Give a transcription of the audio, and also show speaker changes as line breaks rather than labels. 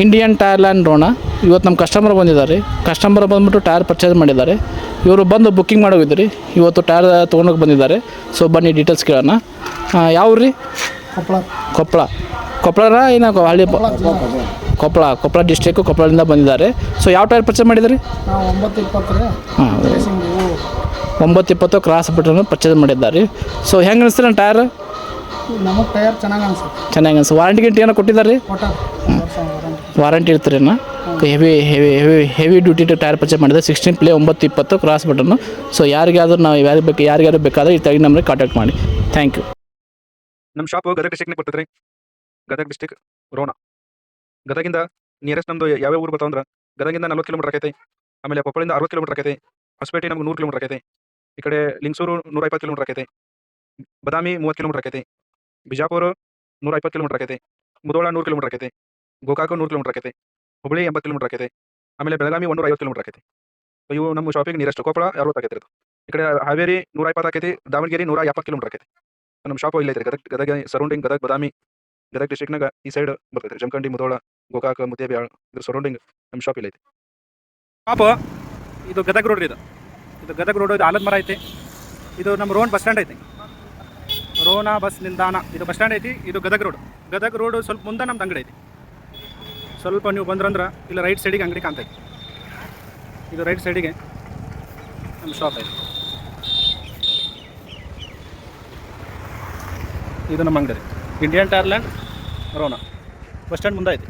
Indian tyre land Ron. ಇವತ್ತು ನಮ್ಮ customer ಬಂದಿದ್ದಾರೆ. ಕಸ್ಟಮರ್ ಬಂದುಬಿಟ್ಟು ಟೈರ್ ಪರ್ಚೇಸ್ ಮಾಡಿದ್ದಾರೆ. ಇವರು ಬಂದು ಬುಕ್ಕಿಂಗ್ ಮಾಡೋಗಿದ್ರಿ. ಇವತ್ತು ಟೈರ್ ತೊಗೊಂಡೋಗಿ ಬಂದಿದ್ದಾರೆ. ಸೊ ಬನ್ನಿ ಡೀಟೇಲ್ಸ್ ಕೇಳೋಣ. ಯಾವ ರೀ? ಕೊಪ್ಪಳ. ಕೊಪ್ಪಳ ಏನೋ ಹಳ್ಳಿ ಕೊಪ್ಪಳ ಡಿಸ್ಟ್ರಿಕ್ಕು, ಕೊಪ್ಪಳದಿಂದ ಬಂದಿದ್ದಾರೆ. ಸೊ ಯಾವ ಟೈರ್ ಪರ್ಚೇಸ್ ಮಾಡಿದ್ರಿ? 920 ಕ್ರಾಸ್ ಬಿಟ್ಟನ್ನು ಪರ್ಚೇಸ್ ಮಾಡಿದ್ದಾರೆ. ಸೊ ಹೆಂಗೆ ಅನಿಸ್ತೀರ ಟೈರ್?
ನಮಗೆ ಟೈರ್ ಚೆನ್ನಾಗಿ
ಅನಿಸ್ತು. ವಾರಂಟಿ ಗಿಂಟಿ ಏನೋ ಕೊಟ್ಟಿದ್ದಾರೆ? ವಾರಂಟಿ ಇರ್ತೀರೇನ? ಹೆವಿ ಡ್ಯೂಟಿ ಟೈರ್ ಪರ್ಚೇಸ್ ಮಾಡಿದೆ. 16 ಪ್ಲೇ 920 ಕ್ರಾಸ್ ಬಟನ್ನು. ಸೊ ಯಾರಿಗಾದ್ರೂ ನಾವು ಯಾರಿಗಾದ್ರು ಬೇಕಾದರೆ ಈ ತೆಗಿ ನಮಗೆ ಕಾಂಟ್ಯಾಕ್ಟ್ ಮಾಡಿ. Thank you.
ನಮ್ಮ ಶಾಪು ಗದಗ ಡಿಸ್ಟಿಕ್ನಾಗ ಬರ್ತದೆ ರೀ. ಗದಗ ಡಿಸ್ಟಿಕ್ ರೋಣ. ಗದಗಿಂದ ನಿಯರೆಸ್ಟ್ ನಮ್ಮದು ಯಾವ್ಯಾವ ಊರು ಬರ್ತಾವಂದ್ರೆ ಗದಗಿಂದ 40 ಕಿಲೋಮೀಟರ್ ಆಕೈತಿ. ಆಮೇಲೆ ಕೊಪ್ಪಳಿಂದ 60 ಕಿಲೋಮೀಟರ್ ಆಕೈತಿ. ಹೊಸಪೇಟೆ ನಮ್ಗೆ 100 ಕಿಲೋಮೀಟರ್ ಆಕೈತಿ. ಈ ಕಡೆ ಲಿಂಗಸೂರು 120 ಕಿಲೋಮೀಟರ್ ಆಕೈತಿ. ಬದಾಮಿ 30 ಕಿಲೋಮೀಟರ್ ಆಕೈತಿ. ಬಿಜಾಪುರ 120 ಕಿಲೋಮೀಟರ್ ಆಕೈತಿ. ಮುಧೋಳ 100 ಕಿಲೋಮೀಟರ್ ಆಕೈತಿ. ಗೋಕಾಕ 100 ಕಿಲೋಮೀಟರ್ ಆಕೈತಿ. ಹುಬ್ಬಳ್ಳಿ 80 ಕಿಲೋಮೀಟರ್ ಆಕೈತಿ. ಆಮೇಲೆ ಬೆಳಗಾವಿ 150 ಕಿಲೋಮೀಟರ್ ಆಕೈತಿ. ಇವು ನಮ್ಮ ಶಾಪಿಗೆ ನಿಯರೆಸ್ಟ್. ಕೊಪ್ಪಳ 60 ಆಕೈತಿ. ಈ ಕಡೆ ಹಾವೇರಿ 120 ಆಕೈತಿ. ದಾವಣಗೆರೆ 170 ಕಿಲೋಮೀಟರ್ ಆಕೈತಿ. ನಮ್ಮ ಶಾಪ್ ಇಲ್ಲ ಐತ್ರಿ. ಗದಗ ಸರೌಂಡಿಂಗ್, ಗದಗ ಬದಾಮಿ, ಗದಗ ಡಿಸ್ಟ್ರಿಕ್ನಾಗ ಈ ಸೈಡ್ ಬರ್ತೈತೆ. ಜಮಖಂಡಿ, ಮುಧೋಳ, ಗೋಕಾಕ, ಮುದ್ದೇಬಿಹಾಳ್ ಇದ್ರ ಸರೌಂಡಿಂಗ್ ನಮ್ಮ ಶಾಪ್ ಇಲ್ಲ ಐತಿ. ಶಾಪ್ ಇದು ಗದಗ ರೋಡ್ ರೀ. ಇದು ಗದಗ ರೋಡ್. ಇದು ಆಲದ ಮರ ಐತಿ. ಇದು ನಮ್ಮ ರೋಣ ಬಸ್ ಸ್ಟ್ಯಾಂಡ್ ಐತಿ. ರೋಣ ಬಸ್ ನಿಲ್ದಾಣ ಇದು ಬಸ್ ಸ್ಟ್ಯಾಂಡ್ ಐತಿ. ಇದು ಗದಗ ರೋಡ್. ಗದಗ ರೋಡ್ ಸ್ವಲ್ಪ ಮುಂದೆ ನಮ್ದು ಅಂಗಡಿ ಐತಿ. ಸ್ವಲ್ಪ ನೀವು ಬಂದ್ರಂದ್ರೆ ಇಲ್ಲ ರೈಟ್ ಸೈಡಿಗೆ ಅಂಗಡಿ ಕಾಣ್ತೈತಿ. ಇದು ರೈಟ್ ಸೈಡಿಗೆ ನಮ್ಮ ಶಾಪ್ ಐತಿ. ಇದು ನಮ್ಮ ಅಂಗಡಿ Indian tyre land Ron bus stand ಮುಂದೆ ಐತಿ.